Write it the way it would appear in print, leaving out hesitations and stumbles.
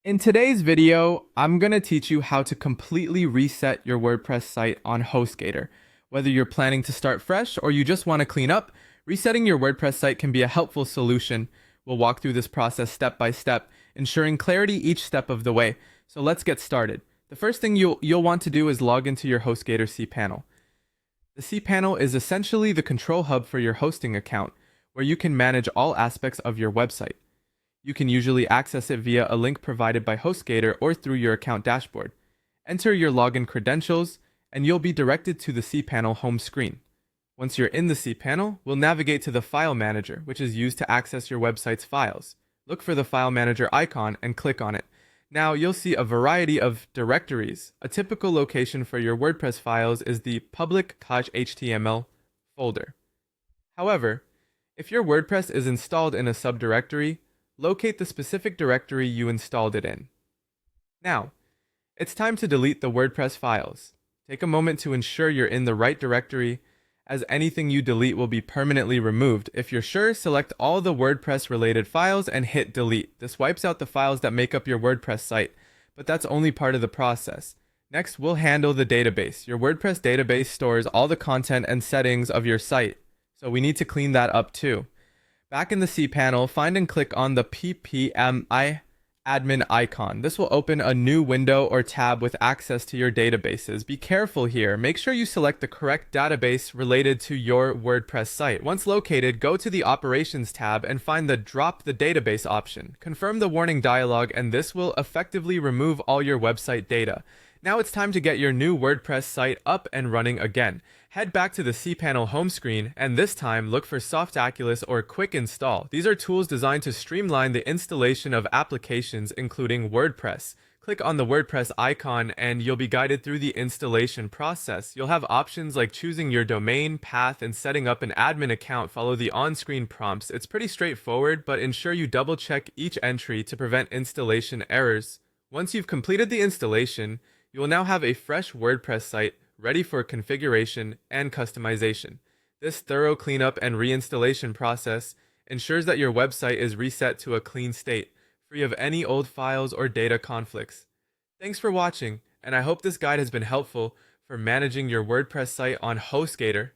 In today's video, I'm going to teach you how to completely reset your WordPress site on HostGator. Whether you're planning to start fresh or you just want to clean up, resetting your WordPress site can be a helpful solution. We'll walk through this process step by step, ensuring clarity each step of the way. So let's get started. The first thing you'll want to do is log into your HostGator cPanel. The cPanel is essentially the control hub for your hosting account, where you can manage all aspects of your website. You can usually access it via a link provided by HostGator or through your account dashboard. Enter your login credentials, and you'll be directed to the cPanel home screen. Once you're in the cPanel, we'll navigate to the File Manager, which is used to access your website's files. Look for the File Manager icon and click on it. Now you'll see a variety of directories. A typical location for your WordPress files is the public.html folder. However, if your WordPress is installed in a subdirectory, locate the specific directory you installed it in. Now, it's time to delete the WordPress files. Take a moment to ensure you're in the right directory, as anything you delete will be permanently removed. If you're sure, select all the WordPress related files and hit delete. This wipes out the files that make up your WordPress site, but that's only part of the process. Next, we'll handle the database. Your WordPress database stores all the content and settings of your site, so we need to clean that up too. Back in the cPanel, find and click on the ppmi admin icon. This will open a new window or tab with access to your databases. Be careful here. Make sure you select the correct database related to your WordPress site. Once located, go to the Operations tab and find the Drop the Database option. Confirm the warning dialog, and this will effectively remove all your website data. Now it's time to get your new WordPress site up and running again. Head back to the cPanel home screen, and this time look for Softaculous or Quick Install. These are tools designed to streamline the installation of applications, including WordPress. Click on the WordPress icon and you'll be guided through the installation process. You'll have options like choosing your domain, path, and setting up an admin account. Follow the on-screen prompts. It's pretty straightforward, but ensure you double-check each entry to prevent installation errors. Once you've completed the installation, you will now have a fresh WordPress site ready for configuration and customization. This thorough cleanup and reinstallation process ensures that your website is reset to a clean state, free of any old files or data conflicts. Thanks for watching, and I hope this guide has been helpful for managing your WordPress site on HostGator.